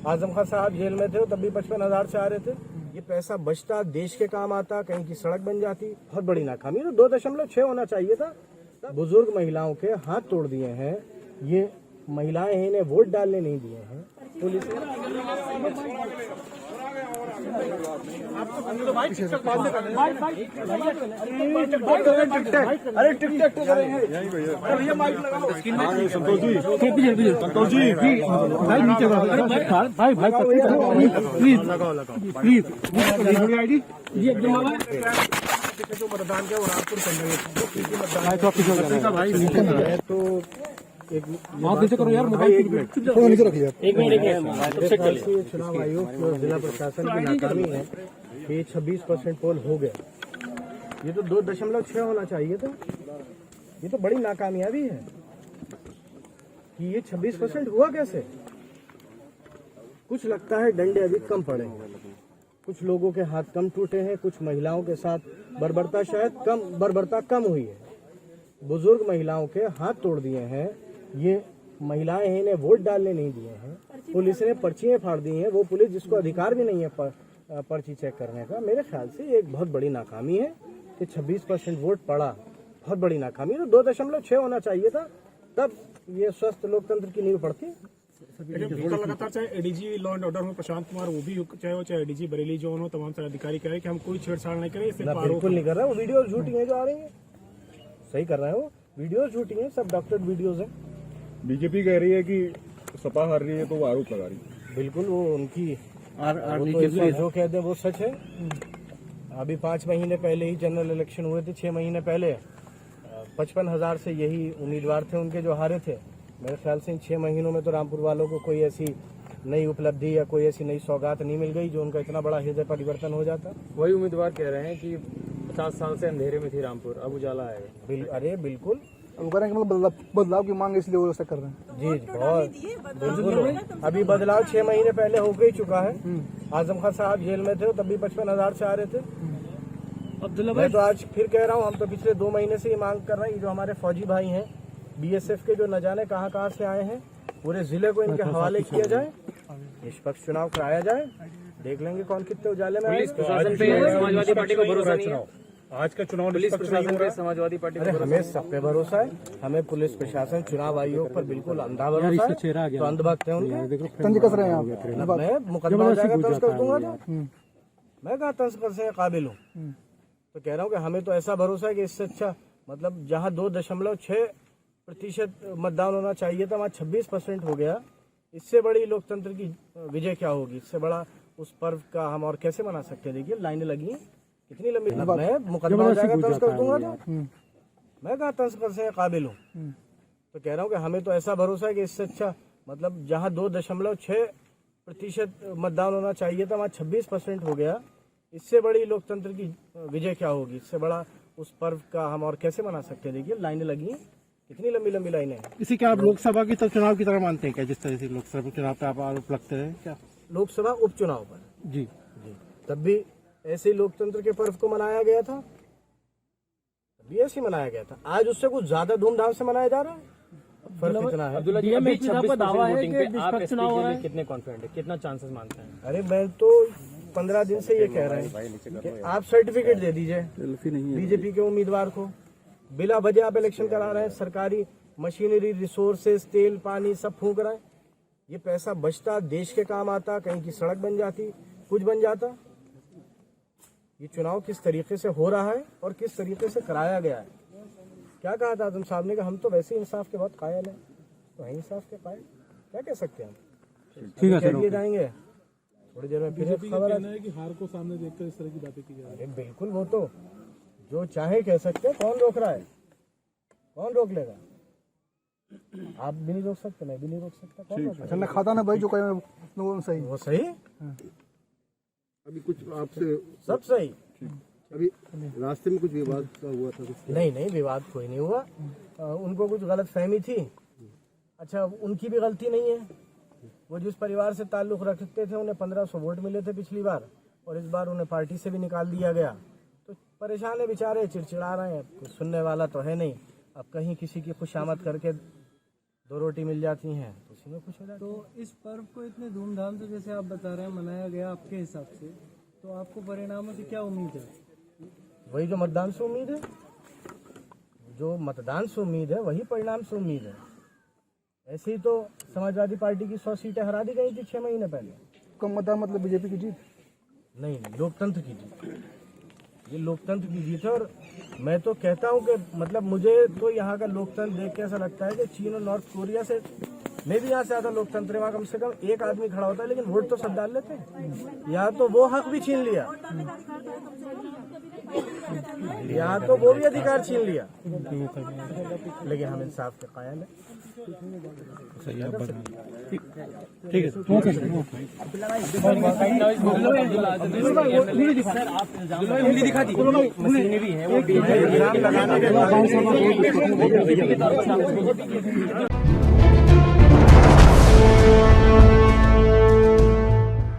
आजम खान साहब जेल में थे तब भी 55,000 से आ रहे थे। ये पैसा बचता, देश के काम आता, कहीं की सड़क बन जाती। बहुत बड़ी नाकामी। तो 2.6 होना चाहिए था। बुजुर्ग महिलाओं के हाथ तोड़ दिए हैं। ये महिलाएं हैं, इन्हें वोट डालने नहीं दिए हैं। पुलिस अरे टिकटॉक तो करेंगे। भैया माइक लगाओ। संतोष जी, संतोष जी भाई नीचे भाई प्लीज लगाओ प्लीज आईडी ये जो मतदान के रामपुर करने तो एक नीचे करो यार, नीचे रखिए। एक मिनट चुनाव आयोग और जिला प्रशासन की नाकामी है कि 26% पोल हो गया। ये तो 2.6 होना चाहिए था। ये तो बड़ी नाकामयाबी है कि ये 26% हुआ कैसे। कुछ लगता है डंडे अभी कम पड़े हैं, कुछ लोगों के हाथ कम टूटे हैं, कुछ महिलाओं के साथ बर्बरता कम हुई है। बुजुर्ग महिलाओं के हाथ तोड़ दिए हैं। ये महिलाएं हैं, इन्हें वोट डालने नहीं दिए हैं। पुलिस ने पर्चियां फाड़ दी हैं, वो पुलिस जिसको अधिकार भी नहीं है पर्ची चेक करने का। मेरे ख्याल से ये एक बहुत बड़ी नाकामी है कि 26% वोट पड़ा। बहुत बड़ी नाकामी है। तो 2.6 होना चाहिए था, तब ये स्वस्थ लोकतंत्र की नींव पड़ती। लगातार चाहे एडीजी लॉ एंड ऑर्डर हो प्रशांत कुमार, वो भी चाहे एडीजी बरेली जो हो, तमाम सारे अधिकारी कह रहे हैं कि हम कोई छेड़छाड़ नहीं करें। बिल्कुल नहीं कर रहा है। वो वीडियो झूठी है जो आ रही है, सही कर रहे हैं। वो वीडियो झूठी है, सब डॉक्टर्ड वीडियोज है। बीजेपी कह रही है कि सपा हार रही है तो वो आरोप लगा रही है। बिल्कुल, वो उनकी जो कहते हैं वो सच है। अभी 5 महीने पहले ही जनरल इलेक्शन हुए थे। 6 महीने पहले 55,000 से यही उम्मीदवार थे उनके जो हारे थे। मेरे ख्याल से इन 6 महीनों में तो रामपुर वालों को कोई ऐसी नई उपलब्धि या कोई ऐसी नई सौगात नहीं मिल गई जो उनका इतना बड़ा हृदय परिवर्तन हो जाता। वही उम्मीदवार कह रहे हैं कि 50 साल से अंधेरे में थी रामपुर, अब उजाला आएगा। अरे बिल्कुल, वो करें मतलब बदलाव की मांग इसलिए वो ऐसा कर रहे हैं। जी बहुत बिल्कुल। अभी बदलाव 6 महीने पहले हो ही चुका है। आजम खान साहब जेल में थे तब भी 55,000 से आ रहे थे। मैं तो आज फिर कह रहा हूँ, हम तो पिछले 2 महीने से ये मांग कर रहे हैं। ये जो हमारे फौजी भाई हैं बीएसएफ के, जो न जाने कहाँ से आए हैं, पूरे जिले को इनके हवाले किया जाए, निष्पक्ष चुनाव कराया जाए। देख लेंगे कौन कितने उजाले में। पुलिस प्रशासन पे समाजवादी पार्टी को भरोसा नहीं है। आज का चुनाव पुलिस प्रशासन पे समाजवादी पार्टी को हमें सब पे भरोसा है। हमें पुलिस प्रशासन, चुनाव आयोग पर बिल्कुल अंधा भरोसा है। तो अंधभक्त है उनके। कस रहे हैं आप। मैं मुकदमा हो जाएगा तंज कर दूंगा। तो मैं कहा तंज कर से काबिल हूँ। तो कह रहा हूँ कि हमें तो ऐसा भरोसा है कि इससे अच्छा, मतलब जहाँ 2.6% मतदान होना चाहिए था, वहाँ 26% हो गया। इससे बड़ी लोकतंत्र की विजय क्या होगी। इससे बड़ा उस पर्व का हम और कैसे मना सकते हैं। देखिए लाइनें लगी हैं कितनी लंबी। मैं मुकदमा हो जाएगा तंज कर दूंगा। तो मैं कहा तंज कर से काबिल हूँ। तो कह रहा हूँ कि हमें तो ऐसा भरोसा है कि इससे अच्छा, मतलब जहाँ 2.6% मतदान होना चाहिए था, वहाँ 26% हो गया। इससे बड़ी लोकतंत्र की विजय क्या होगी। इससे बड़ा उस पर्व का हम और कैसे मना सकते हैं। देखिए लाइनें लगी हैं कितनी लंबी लाइनें हैं। इसी क्या आप लोकसभा की चुनाव की तरह मानते हैं क्या, जिस तरह से लोकसभा चुनाव पे आप आरोप लगते हैं क्या? लोकसभा उपचुनाव पर जी तब भी ऐसे लोकतंत्र के पर्व को मनाया गया था, तब भी ऐसे मनाया गया था। आज उससे कुछ ज्यादा धूमधाम से मनाया जा रहा है। फर्क इतना है। कितने कॉन्फिडेंट है, कितना चांसेस मानते हैं? अरे मैं तो 15 दिन से ये कह रहे हैं कि आप सर्टिफिकेट दे दीजिए बीजेपी के उम्मीदवार को। बिला वजह आप इलेक्शन करा रहे हैं। सरकारी मशीनरी, रिसोर्सेज, तेल पानी सब फूंक रहे हैं। ये पैसा बचता, देश के काम आता, कहीं की सड़क बन जाती, कुछ बन जाता। ये चुनाव किस तरीके से हो रहा है और किस तरीके से कराया गया है। क्या कहा था आजम साहब ने कि हम तो वैसे इंसाफ के बहुत कायल हैं। तो है इंसाफ के कायल, क्या कह सकते हैं हम। ठीक है सर, जाएंगे थोड़ी देर में। फिर खबर है कि हार को सामने देखकर इस तरह की बातें की जा रही है। बिल्कुल, वो तो जो चाहे कह सकते हैं। कौन रोक रहा है, कौन रोक लेगा। आप भी नहीं रोक सकते, मैं भी नहीं रोक सकता। कौन रोक? अच्छा, मैं खाता ना भाई जो कहे वो सही। वो सही। अभी कुछ आपसे सब सही। अभी रास्ते में कुछ विवाद हुआ था? नहीं, विवाद कोई नहीं हुआ। उनको कुछ गलत फहमी थी। अच्छा, उनकी भी गलती नहीं है। वो जिस परिवार से ताल्लुक रखते थे उन्हें 1500 वोट मिले थे पिछली बार, और इस बार उन्हें पार्टी से भी निकाल दिया गया। तो परेशान है बेचारे, चिड़चिड़ा रहे हैं। कुछ सुनने वाला तो है नहीं। अब कहीं किसी की खुशामद करके 2 रोटी मिल जाती हैं तो उसी में खुश हो जाते तो इस पर्व को इतने धूमधाम से जैसे आप बता रहे हैं मनाया गया आपके हिसाब से, तो आपको परिणामों की क्या उम्मीद है? हैं। वही जो मतदान से उम्मीद है, जो मतदान से उम्मीद है वही परिणाम से उम्मीद है। ऐसे ही तो समाजवादी पार्टी की 100 सीटें हरा दी गई थी 6 महीने पहले। कम मतदान मतलब बीजेपी की जीत। नहीं, लोकतंत्र की जीत, ये लोकतंत्र की जीत है। और मैं तो कहता हूँ कि मतलब मुझे तो यहाँ का लोकतंत्र देख के ऐसा लगता है कि चीन और नॉर्थ कोरिया से में भी यहाँ से ज्यादा लोकतंत्र है। वहाँ कम से कम एक आदमी खड़ा होता है लेकिन वोट तो सब डाल लेते हैं। यहाँ तो वो हक भी छीन लिया, यहाँ तो वो भी अधिकार छीन लिया, लेकिन हम इंसाफ के कायल हैं। हिंदी दिखा दी मशीनें भी हैं वो भी लगाने के बाद